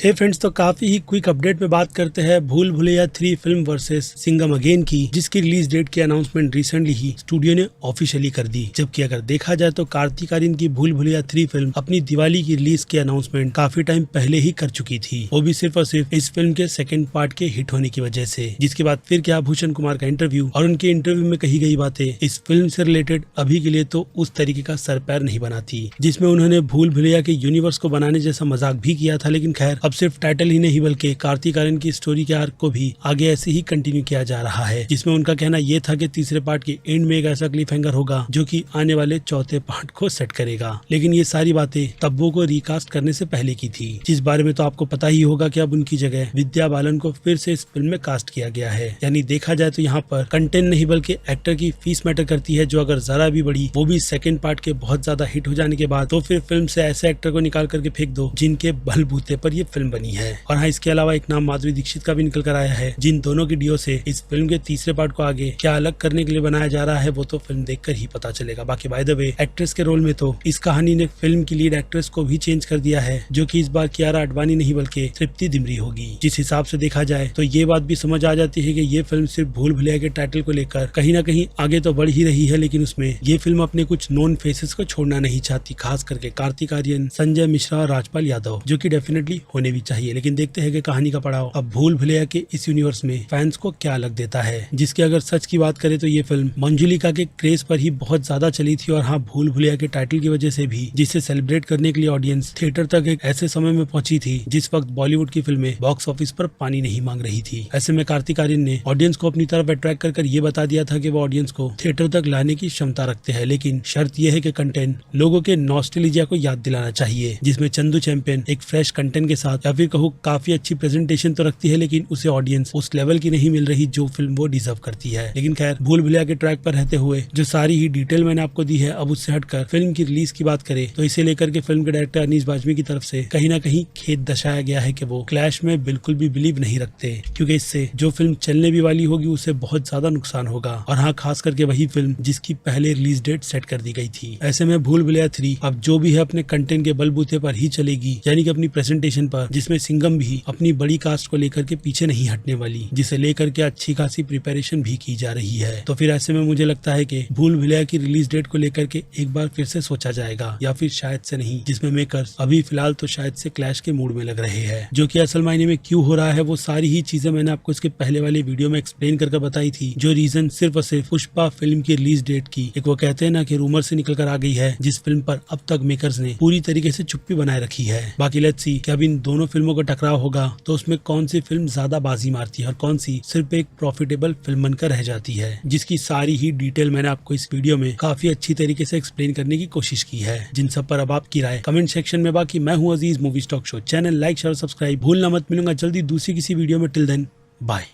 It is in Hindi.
हे फ्रेंड्स, तो काफी ही क्विक अपडेट में बात करते हैं भूल Bhulaiyaa 3 film versus Singham again की, जिसकी रिलीज डेट की अनाउंसमेंट रिसेंटली ही स्टूडियो ने ऑफिशियली कर दी। जबकि अगर देखा जाए तो कार्तिक आर्यन की भूल भुलैया 3 फिल्म अपनी दिवाली की रिलीज की अनाउंसमेंट काफी टाइम पहले ही कर चुकी थी, वो भी सिर्फ और सिर्फ इस फिल्म के सेकंड पार्ट के हिट होने की वजह से। जिसके बाद फिर क्या भूषण कुमार का इंटरव्यू और उनके इंटरव्यू में कही गई बातें इस फिल्म से रिलेटेड अभी के लिए तो उस तरीके का सर पैर नहीं बनाती, जिसमें उन्होंने भूल भुलैया के यूनिवर्स को बनाने जैसा मजाक भी किया था। लेकिन खैर, अब सिर्फ टाइटल ही नहीं बल्कि कार्तिक आर्यन की स्टोरी के आर्क को भी आगे ऐसे ही कंटिन्यू किया जा रहा है, जिसमें उनका कहना यह था कि तीसरे पार्ट के एंड में एक ऐसा क्लिफ हैंगर होगा जो कि आने वाले चौथे पार्ट को सेट करेगा। लेकिन ये सारी बातें तब्बू को रिकास्ट करने से पहले की थी, जिस बारे में तो आपको पता ही होगा कि अब उनकी जगह विद्या बालन को फिर से इस फिल्म में कास्ट किया गया है। यानी देखा जाए तो यहाँ पर कंटेंट नहीं बल्कि एक्टर की फीस मैटर करती है, जो अगर जरा भी बड़ी, वो भी सेकंड पार्ट के बहुत ज्यादा हिट हो जाने के बाद, तो फिर फिल्म से ऐसे एक्टर को निकाल करके फेंक दो जिनके बलबूते पर ये फिल्म बनी है। और हाँ, इसके अलावा एक नाम माधुरी दीक्षित का भी निकल कर आया है, जिन दोनों की डीओ से इस फिल्म के तीसरे पार्ट को आगे क्या अलग करने के लिए बनाया जा रहा है वो तो फिल्म देखकर ही पता चलेगा। बाकी बाय द वे, एक्ट्रेस के रोल में तो इस कहानी ने फिल्म की लीड एक्ट्रेस को भी चेंज कर दिया है, जो कि इस बार कियारा आडवाणी नहीं बल्कि तृप्ति डिमरी होगी। जिस हिसाब से देखा जाए तो ये बात भी समझ आ जाती है कि ये फिल्म सिर्फ भूल भुलैया के टाइटल को लेकर कहीं ना कहीं आगे तो बढ़ ही रही है, लेकिन उसमें ये फिल्म अपने कुछ नोन फेसेस को छोड़ना नहीं चाहती, खास करके कार्तिक आर्यन, संजय मिश्रा और राजपाल यादव, जो कि डेफिनेटली होने भी चाहिए। लेकिन देखते हैं कि कहानी का पड़ाव अब भूल भुलैया के इस यूनिवर्स में फैंस को क्या अलग देता है। जिसकी अगर सच की बात करें तो ये फिल्म मंजुलिका के क्रेज पर ही बहुत ज्यादा चली थी, और हाँ, भूल भुलैया के टाइटल की वजह से भी, जिसे सेलिब्रेट करने के लिए ऑडियंस थिएटर तक एक ऐसे समय में पहुंची थी जिस वक्त बॉलीवुड की फिल्में बॉक्स ऑफिस पर पानी नहीं मांग रही थी। ऐसे में कार्तिक आर्यन ने ऑडियंस को अपनी तरफ अट्रैक्ट कर ये बता दिया था कि वो ऑडियंस को थिएटर तक लाने की क्षमता रखते हैं, लेकिन शर्त यह है कि कंटेंट लोगों के नॉस्टैल्जिया को याद दिलाना चाहिए। जिसमें चंदू चैंपियन एक फ्रेश कंटेंट के साथ, या फिर कहूँ काफी अच्छी प्रेजेंटेशन तो रखती है, लेकिन उसे ऑडियंस उस लेवल की नहीं मिल रही जो फिल्म वो डिजर्व करती है। लेकिन खैर, भूल भुलैया के ट्रैक पर रहते हुए जो सारी ही डिटेल मैंने आपको दी है, अब उससे हटकर फिल्म की रिलीज की बात करें तो इसे लेकर के फिल्म के डायरेक्टर अनीस बाजमी की तरफ से कहीं ना कहीं खेद दर्शाया गया है कि वो क्लैश में बिल्कुल भी बिलीव नहीं रखते, क्योंकि इससे जो फिल्म चलने भी वाली होगी उसे बहुत ज्यादा नुकसान होगा। और हाँ, खास करके वही फिल्म जिसकी पहले रिलीज डेट सेट कर दी गई थी। ऐसे में भूल भुलैया 3 अब जो भी है अपने कंटेंट के बलबूते पर ही चलेगी, यानी कि अपनी प्रेजेंटेशन पर, जिसमें सिंघम भी अपनी बड़ी कास्ट को लेकर के पीछे नहीं हटने वाली, जिसे लेकर के अच्छी खासी प्रिपरेशन भी की जा रही है। तो फिर ऐसे में मुझे लगता है कि भूल भुलैया की रिलीज डेट को लेकर के एक बार फिर से सोचा जाएगा, या फिर शायद से नहीं, जिसमें मेकर्स अभी फिलहाल तो शायद से क्लैश के मूड में लग रहे हैं। जो कि असल मायने में क्यों हो रहा है वो सारी ही चीजें मैंने आपको इसके पहले वाले वीडियो में एक्सप्लेन करके बताई थी। जो रीजन सिर्फ और सिर्फ पुष्पा फिल्म की रिलीज डेट की एक, वो कहते हैं ना कि रूमर से निकल कर आ गई है, जिस फिल्म पर अब तक मेकर्स ने पूरी तरीके से चुप्पी बनाए रखी है। बाकी लेट्स सी कि अब इन दोनों फिल्मों का टकराव होगा तो उसमें कौन सी फिल्म ज्यादा बाजी मारती है और कौन सी सिर्फ एक प्रॉफिटेबल फिल्म बनकर रह जाती है, जिसकी सारी ही डिटेल मैंने आपको इस वीडियो में काफी अच्छी तरीके से एक्सप्लेन करने की कोशिश की है। जिन सब पर अब आपकी राय कमेंट सेक्शन में। बाकी मैं हूँ Aziz, movie stock show channel like share subscribe भूलना मत। मिलूंगा जल्दी दूसरी किसी वीडियो में। Till then bye.